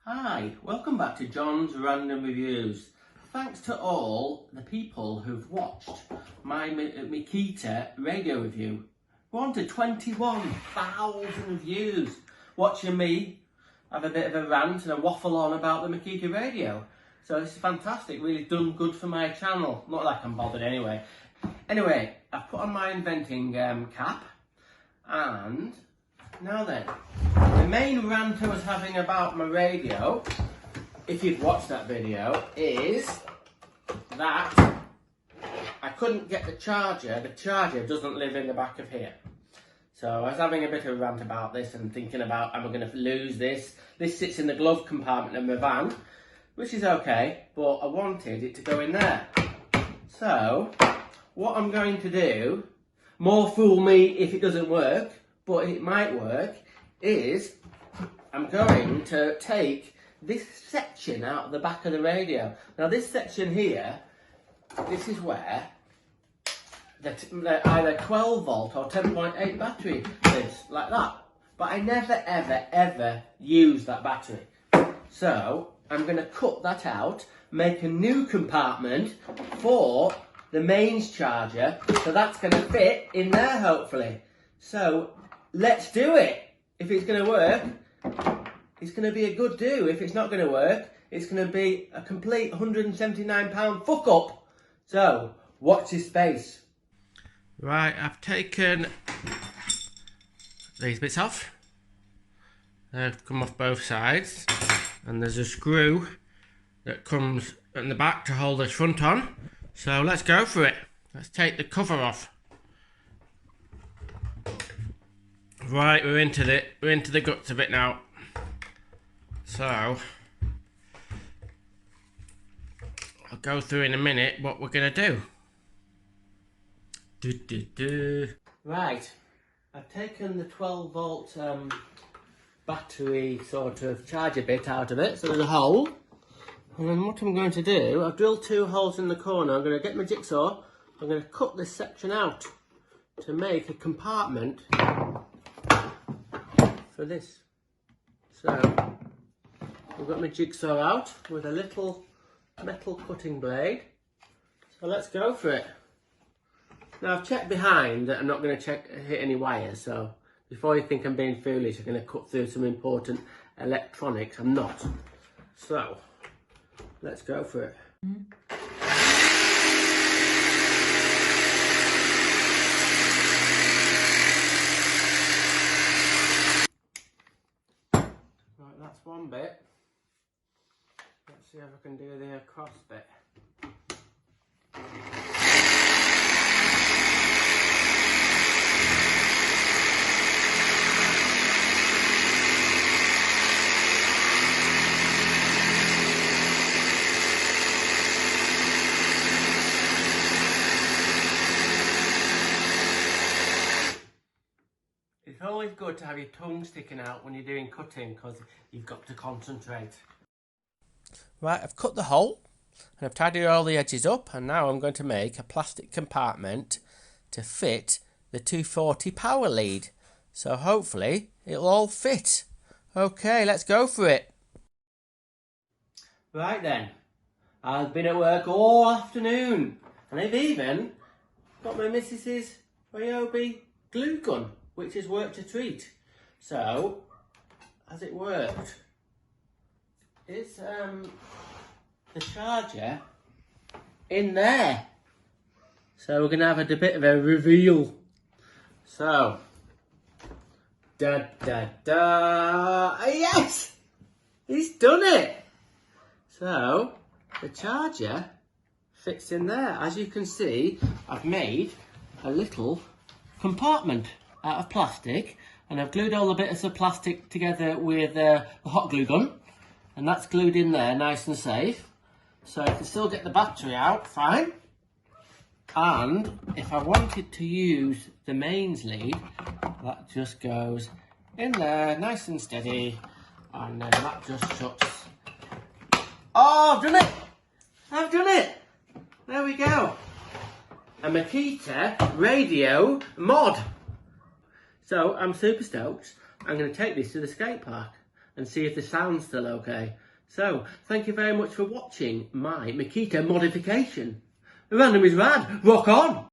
Hi, welcome back to John's Random Reviews. Thanks to all the people who've watched my Makita radio review. We're on to 21,000 views watching me have a bit of a rant and a waffle on about the Makita radio. So this is fantastic, really done good for my channel. Not like I'm bothered anyway. Anyway, I've put on my inventing cap, and now then, the main rant I was having about my radio, if you've watched that video, is that I couldn't get the charger. The charger doesn't live in the back of here. So I was having a bit of a rant about this and thinking about, am I going to lose this? This sits in the glove compartment of my van, which is okay, but I wanted it to go in there. So what I'm going to do, more fool me if it doesn't work, but it might work, is I'm going to take this section out of the back of the radio. Now this section here, this is where the either 12 volt or 10.8 battery lives, like that. But I never ever use that battery. So I'm going to cut that out, make a new compartment for the mains charger, so that's going to fit in there hopefully. So let's do it. If it's going to work, it's going to be a good do. If it's not going to work, it's going to be a complete £179 fuck up. So watch this space. Right, I've taken these bits off. They've come off both sides, and there's a screw that comes in the back to hold this front on. So let's go for it. Let's take the cover off. Right, we're into the guts of it now. So I'll go through in a minute what we're gonna do. Right, I've taken the 12 volt battery sort of charger bit out of it, so there's a hole. And then what I'm going to do, I've drilled 2 holes in the corner. I'm going to get my jigsaw. I'm going to cut this section out to make a compartment for this. So I've got my jigsaw out with a little metal cutting blade. So let's go for it. Now I've checked behind that I'm not going to hit any wires, so before you think I'm being foolish, I'm going to cut through some important electronics. I'm not. So let's go for it. Right, that's one bit. Let's see if I can do the cross bit. It's always good to have your tongue sticking out when you're doing cutting, because you've got to concentrate. Right, I've cut the hole and I've tidied all the edges up, and now I'm going to make a plastic compartment to fit the 240 power lead. So hopefully it'll all fit. Okay, let's go for it. Right then, I've been at work all afternoon, and I've even got my missus's Ryobi glue gun, which has worked a treat. So, has it worked? Is the charger in there? So we're gonna have a bit of a reveal. So, da da da! Yes, he's done it. So the charger fits in there. As you can see, I've made a little compartment out of plastic, and I've glued all the bits of plastic together with the hot glue gun, and that's glued in there nice and safe, so I can still get the battery out fine. And if I wanted to use the mains lead, that just goes in there nice and steady, and then that just shuts. Oh, I've done it! I've done it! There we go. A Makita radio mod. So I'm super stoked. I'm going to take this to the skate park. and see if the sound's still okay. So, thank you very much for watching my Makita modification. Random is rad, rock on!